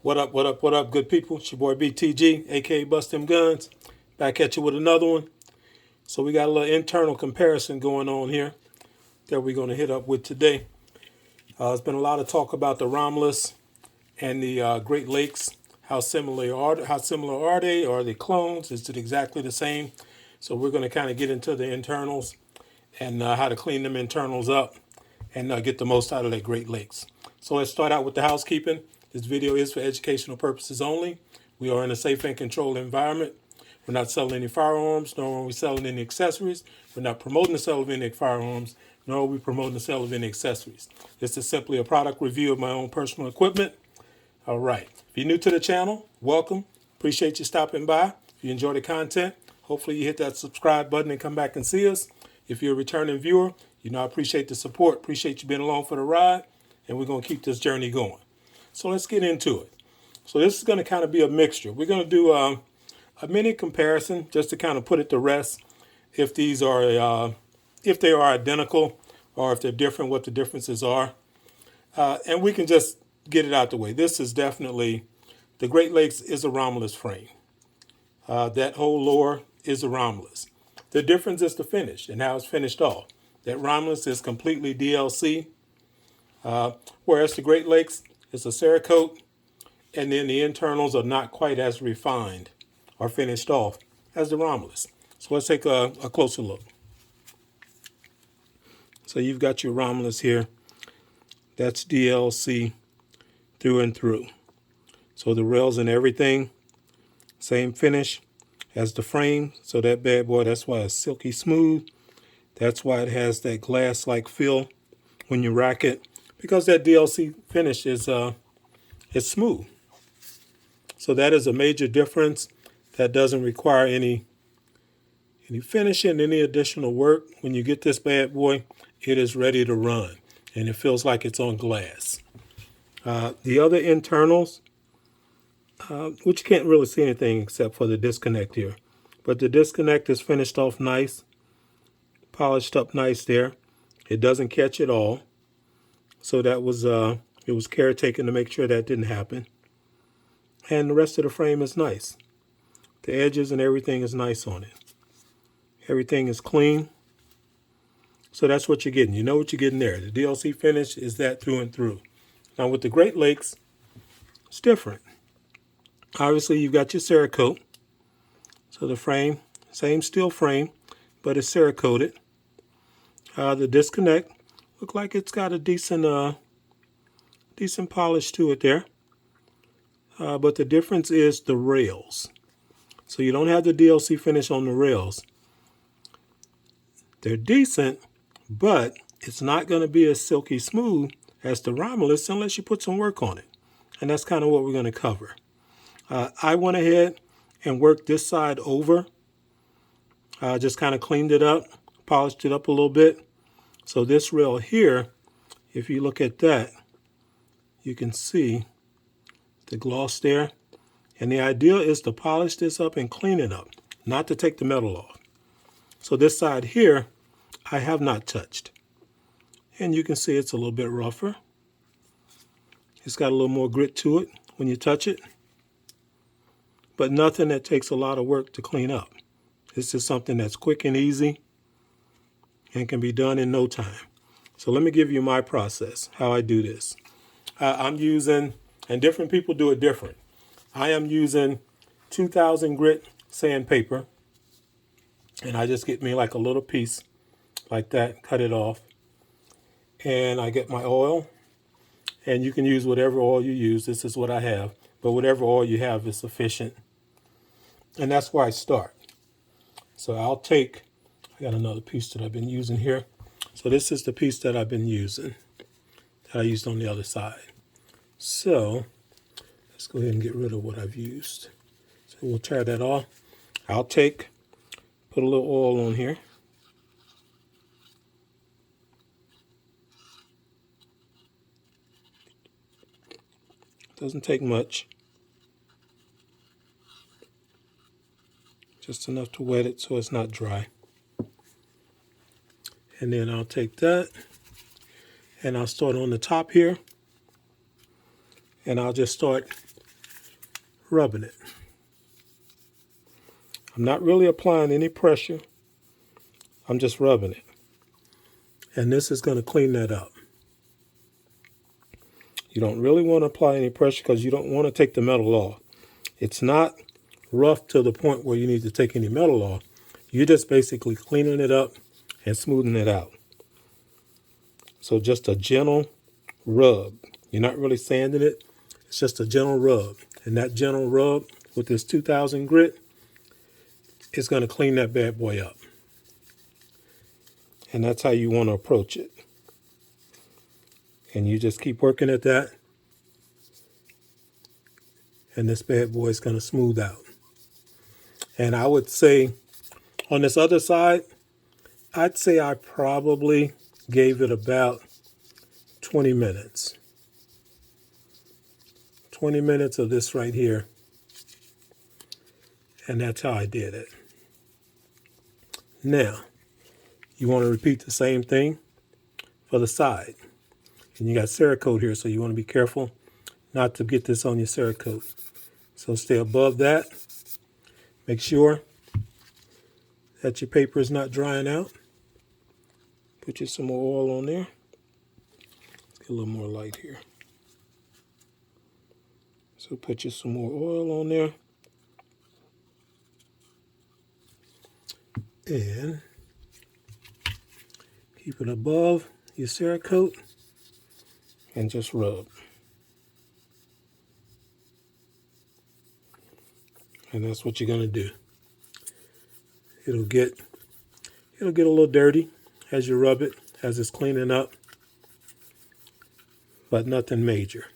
What up, good people? It's your boy BTG, aka Bust Them Guns. Back at you with another one. So we got a little internal comparison going on here that we're going to hit up with today. There's been a lot of talk about the Romulus and the Great Lakes. How similar are they? Are they clones? Is it exactly the same? So we're going to kind of get into the internals and how to clean them internals up and get the most out of the Great Lakes. So let's start out with the housekeeping. This video is for educational purposes only. We are in a safe and controlled environment. We're not selling any firearms, nor are we selling any accessories. We're not promoting the sale of any firearms, nor are we promoting the sale of any accessories. This is simply a product review of my own personal equipment. All right. If you're new to the channel, welcome. Appreciate you stopping by. If you enjoy the content, hopefully you hit that subscribe button and come back and see us. If you're a returning viewer, I appreciate the support. Appreciate you being along for the ride. And we're going to keep this journey going. So let's get into it. So this is going to kind of be a mixture. We're going to do a mini comparison just to kind of put it to rest if these are if they are identical or if they're different, what the differences are. And we can just get it out the way. This is definitely, the Great Lakes is a Romulus frame. That whole lower is a Romulus. The difference is the finish and how it's finished off. That Romulus is completely DLC, whereas the Great Lakes is a Cerakote, and then the internals are not quite as refined or finished off as the Romulus. So let's take a closer look. So you've got your Romulus here. That's DLC through and through. So the rails and everything, same finish as the frame. So that bad boy, that's why it's silky smooth. That's why it has that glass-like feel when you rack it, because that DLC finish is smooth. So that is a major difference. That doesn't require any finishing, any additional work. When you get this bad boy, it is ready to run, and it feels like it's on glass. The other internals, which you can't really see anything except for the disconnect here, but the disconnect is finished off nice, polished up nice there. It doesn't catch at all. So that was it was care taken to make sure that didn't happen. And the rest of the frame is nice. The edges and everything is nice on it. Everything is clean. So that's what you're getting. You know what you're getting there. The DLC finish is that through and through. Now with the Great Lakes, it's different. Obviously you've got your Cerakote. So the frame, same steel frame, but it's Cerakoted. The disconnect, look like it's got a decent polish to it there. But the difference is the rails. So you don't have the DLC finish on the rails. They're decent, but it's not going to be as silky smooth as the Romulus unless you put some work on it. And that's kind of what we're going to cover. I went ahead and worked this side over. Just kind of cleaned it up, polished it up a little bit. So this rail here, if you look at that, you can see the gloss there. And the idea is to polish this up and clean it up, not to take the metal off. So this side here, I have not touched. And you can see it's a little bit rougher. It's got a little more grit to it when you touch it. But nothing that takes a lot of work to clean up. This is something that's quick and easy and can be done in no time. So let me give you my process, how I do this. I'm using, and different people do it different. I am using 2000 grit sandpaper, and I just get me like a little piece like that, cut it off. And I get my oil, and you can use whatever oil you use. This is what I have, but whatever oil you have is sufficient. And that's where I start. So I'll take, I got another piece that I've been using here. So this is the piece that I've been using, that I used on the other side. So let's go ahead and get rid of what I've used. So we'll tear that off. I'll put a little oil on here. Doesn't take much. Just enough to wet it so it's not dry. And then I'll take that and I'll start on the top here. And I'll just start rubbing it. I'm not really applying any pressure. I'm just rubbing it. And this is going to clean that up. You don't really want to apply any pressure because you don't want to take the metal off. It's not rough to the point where you need to take any metal off. You're just basically cleaning it up and smoothing it out. So just a gentle rub. You're not really sanding it. It's just a gentle rub. And that gentle rub with this 2000 grit is going to clean that bad boy up. And that's how you want to approach it. And you just keep working at that. And this bad boy is going to smooth out. And I would say on this other side, I'd say I probably gave it about 20 minutes. 20 minutes of this right here. And that's how I did it. Now, you want to repeat the same thing for the side. And you got Cerakote here, so you want to be careful not to get this on your Cerakote. So stay above that. Make sure that your paper is not drying out. Put you some more oil on there. Let's get a little more light here. So put you some more oil on there. And keep it above your Cerakote and just rub. And that's what you're going to do. It'll get a little dirty as you rub it, as it's cleaning up, but nothing major.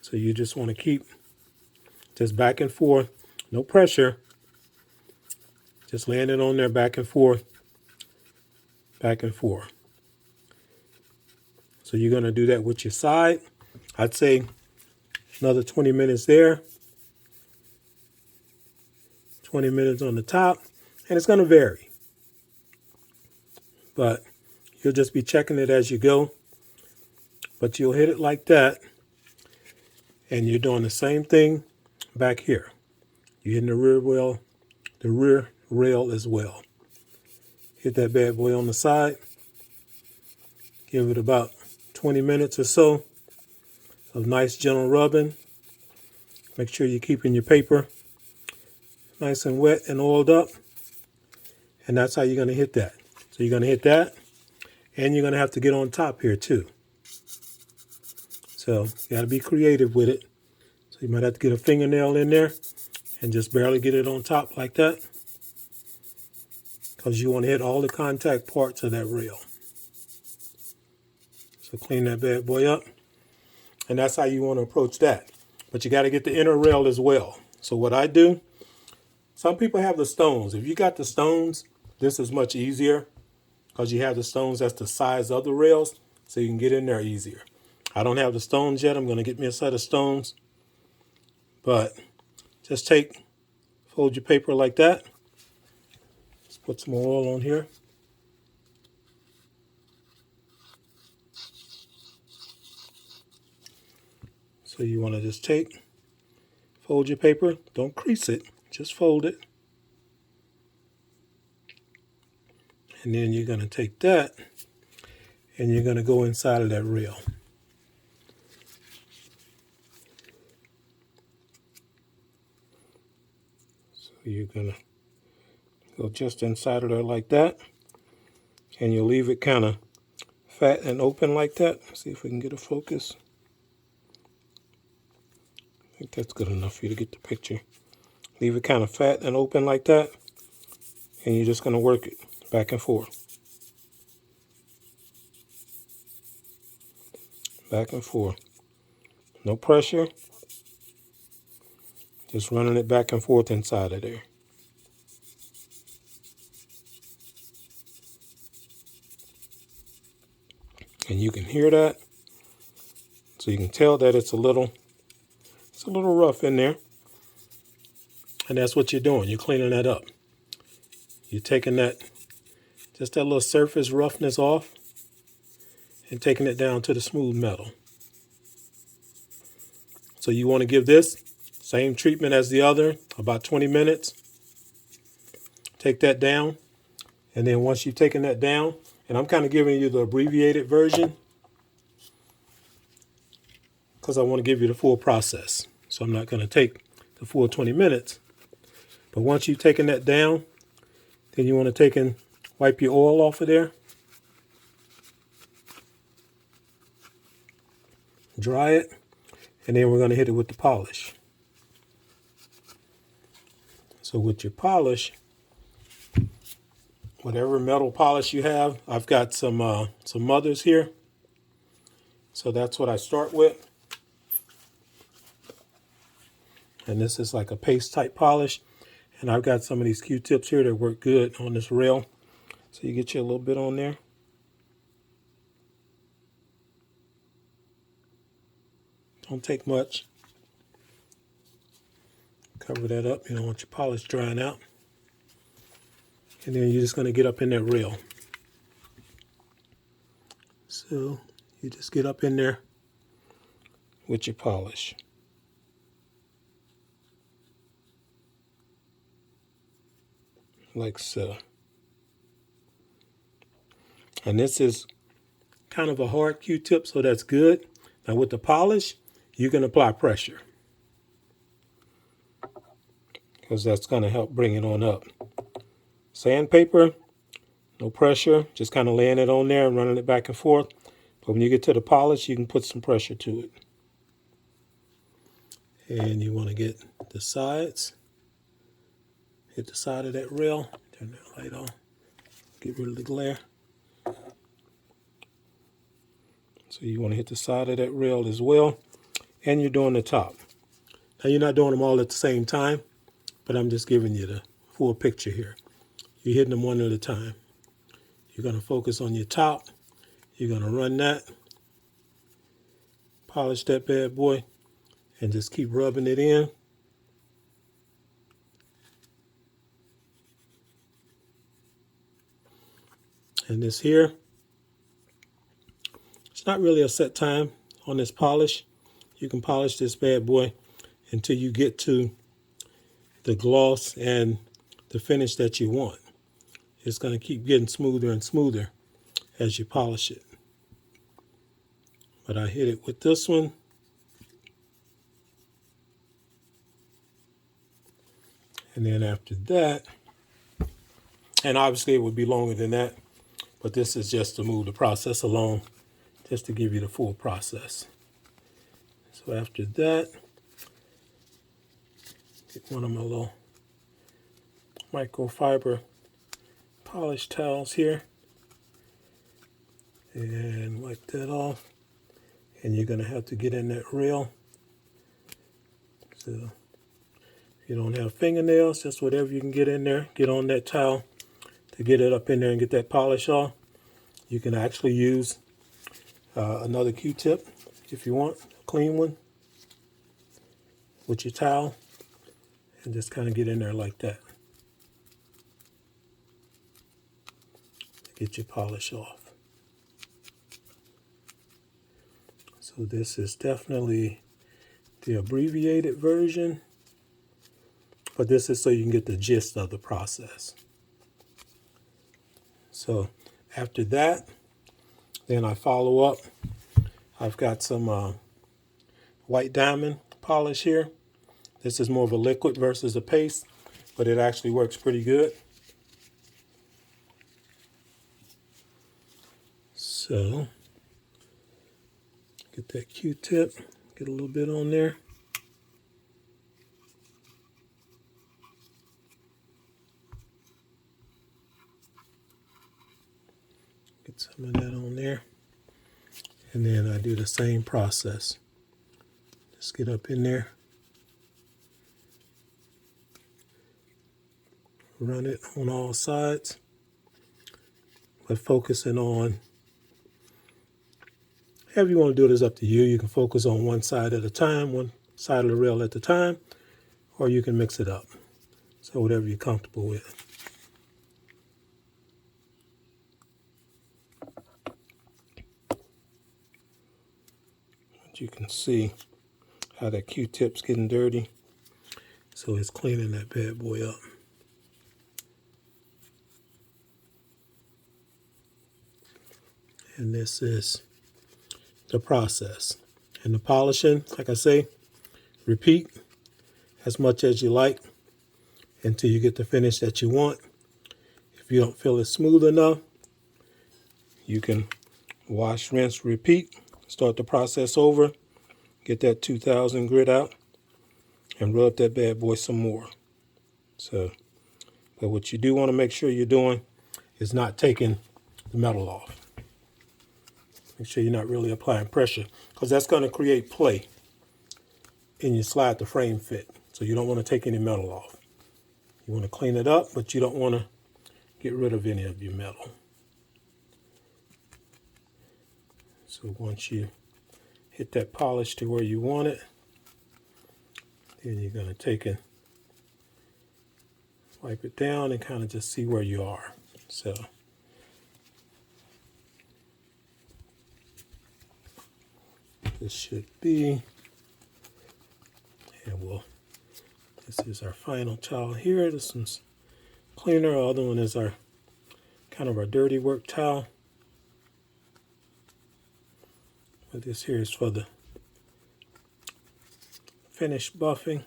So you just want to keep just back and forth, no pressure. Just laying it on there back and forth, back and forth. So you're going to do that with your side. I'd say another 20 minutes there. 20 minutes on the top. And it's going to vary. But you'll just be checking it as you go. But you'll hit it like that. And you're doing the same thing back here. You're hitting the rear rail as well. Hit that bad boy on the side. Give it about 20 minutes or so of nice gentle rubbing. Make sure you're keeping your paper nice and wet and oiled up. And that's how you're going to hit that. So you're going to hit that. And you're going to have to get on top here too. So you got to be creative with it. So you might have to get a fingernail in there and just barely get it on top like that. Because you want to hit all the contact parts of that rail. So clean that bad boy up. And that's how you want to approach that. But you got to get the inner rail as well. So what I do, some people have the stones. If you got the stones, this is much easier. Because you have the stones that's the size of the rails. So you can get in there easier. I don't have the stones yet. I'm going to get me a set of stones. But just fold your paper like that. Let's put some more oil on here. So you want to just fold your paper. Don't crease it. Just fold it. And then you're going to take that and you're going to go inside of that rail. So you're going to go just inside of there like that. And you'll leave it kind of fat and open like that. See if we can get a focus. I think that's good enough for you to get the picture. Leave it kind of fat and open like that. And you're just going to work it back and forth. Back and forth. No pressure. Just running it back and forth inside of there. And you can hear that. So you can tell that it's a little rough in there. And that's what you're doing. You're cleaning that up. You're taking just that little surface roughness off and taking it down to the smooth metal. So you want to give this Same treatment as the other, about 20 minutes. Take that down. And then once you've taken that down, and I'm kind of giving you the abbreviated version because I want to give you the full process. So I'm not going to take the full 20 minutes. But once you've taken that down, then you want to take and wipe your oil off of there. Dry it. And then we're going to hit it with the polish. So with your polish, whatever metal polish you have, I've got some others here. So that's what I start with. And this is like a paste type polish. And I've got some of these Q-tips here that work good on this rail. So you get you a little bit on there. Don't take much. Cover that up. You don't want your polish drying out. And then you're just going to get up in that rail. So you just get up in there with your polish. Like so. And this is kind of a hard Q-tip, so that's good. Now with the polish, you can apply pressure, because that's going to help bring it on up. Sandpaper, no pressure, just kind of laying it on there and running it back and forth. But when you get to the polish, you can put some pressure to it. And you want to get the sides. Hit the side of that rail. Turn that light on. Get rid of the glare. So you want to hit the side of that rail as well. And you're doing the top. Now you're not doing them all at the same time, but I'm just giving you the full picture here. You're hitting them one at a time. You're going to focus on your top. You're going to run that. Polish that bad boy. And just keep rubbing it in. And this here, it's not really a set time on this polish. You can polish this bad boy until you get to the gloss and the finish that you want. It's going to keep getting smoother and smoother as you polish it. But I hit it with this one. And then after that, and obviously it would be longer than that, but this is just to move the process along, just to give you the full process. So after that, get one of my little microfiber polish towels here and wipe that off. And you're going to have to get in that rail. So if you don't have fingernails, just whatever you can get in there, get on that towel to get it up in there and get that polish off. You can actually use another Q-tip if you want, a clean one, with your towel, and just kind of get in there like that. Get your polish off. So this is definitely the abbreviated version, but this is so you can get the gist of the process. So after that, then I follow up. I've got some white diamond polish here. This is more of a liquid versus a paste, but it actually works pretty good. So get that Q-tip, get a little bit on there. Get some of that on there. And then I do the same process. Just get up in there. Run it on all sides. But focusing on, however you want to do it is up to you. You can focus on one side at a time, one side of the rail at a time, or you can mix it up. So whatever you're comfortable with. But you can see how that Q-tip's getting dirty. So it's cleaning that bad boy up. And this is the process. And the polishing, like I say, repeat as much as you like until you get the finish that you want. If you don't feel it smooth enough, you can wash, rinse, repeat, start the process over, get that 2000 grit out, and rub that bad boy some more. So, but what you do want to make sure you're doing is not taking the metal off. Make sure you're not really applying pressure, because that's going to create play in your slide to frame fit. So you don't want to take any metal off. You want to clean it up, but you don't want to get rid of any of your metal. So once you hit that polish to where you want it, then you're going to take it, wipe it down, and kind of just see where you are. So this should be, and this is our final towel here. This one's cleaner. The other one is our kind of our dirty work towel. But this here is for the finish buffing.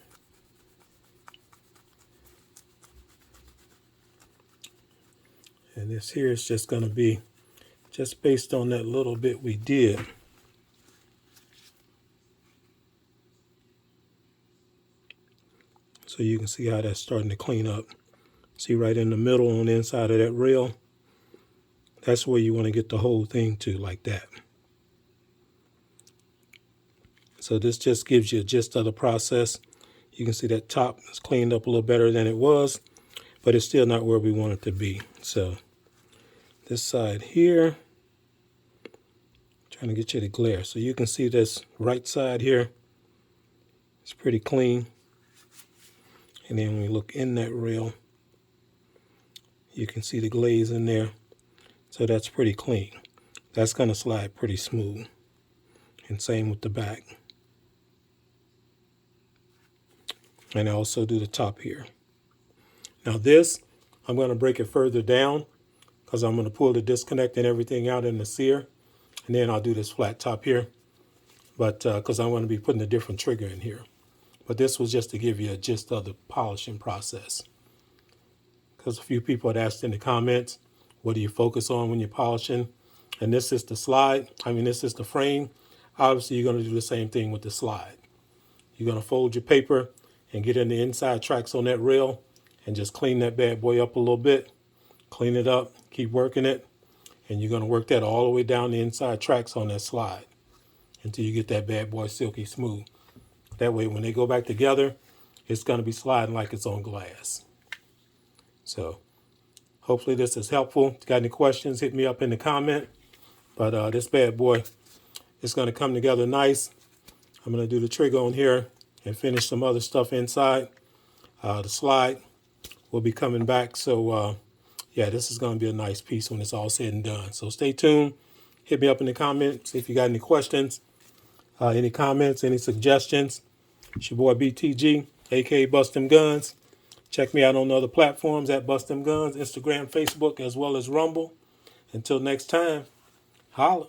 And this here is just going to be just based on that little bit we did. So you can see how that's starting to clean up. See right in the middle on the inside of that rail? That's where you want to get the whole thing to, like that. So this just gives you a gist of the process. You can see that top is cleaned up a little better than it was, but it's still not where we want it to be. So this side here, trying to get you to glare. So you can see this right side here, it's pretty clean. And then when we look in that rail, you can see the glaze in there. So that's pretty clean. That's going to slide pretty smooth. And same with the back. And I also do the top here. Now this, I'm going to break it further down because I'm going to pull the disconnect and everything out in the sear. And then I'll do this flat top here. But because I'm going to be putting a different trigger in here. But this was just to give you a gist of the polishing process. Because a few people had asked in the comments, what do you focus on when you're polishing? And this is the slide. This is the frame. Obviously, you're going to do the same thing with the slide. You're going to fold your paper and get in the inside tracks on that rail and just clean that bad boy up a little bit. Clean it up, keep working it. And you're going to work that all the way down the inside tracks on that slide until you get that bad boy silky smooth. That way, when they go back together, it's going to be sliding like it's on glass. So hopefully this is helpful. If you got any questions, hit me up in the comment. But this bad boy is going to come together nice. I'm going to do the trigger on here and finish some other stuff inside. The slide will be coming back. So, yeah, this is going to be a nice piece when it's all said and done. So stay tuned. Hit me up in the comments if you got any questions, any comments, any suggestions. It's your boy BTG, aka Bust Them Guns. Check me out on other platforms at Bust Them Guns, Instagram, Facebook, as well as Rumble. Until next time, holla.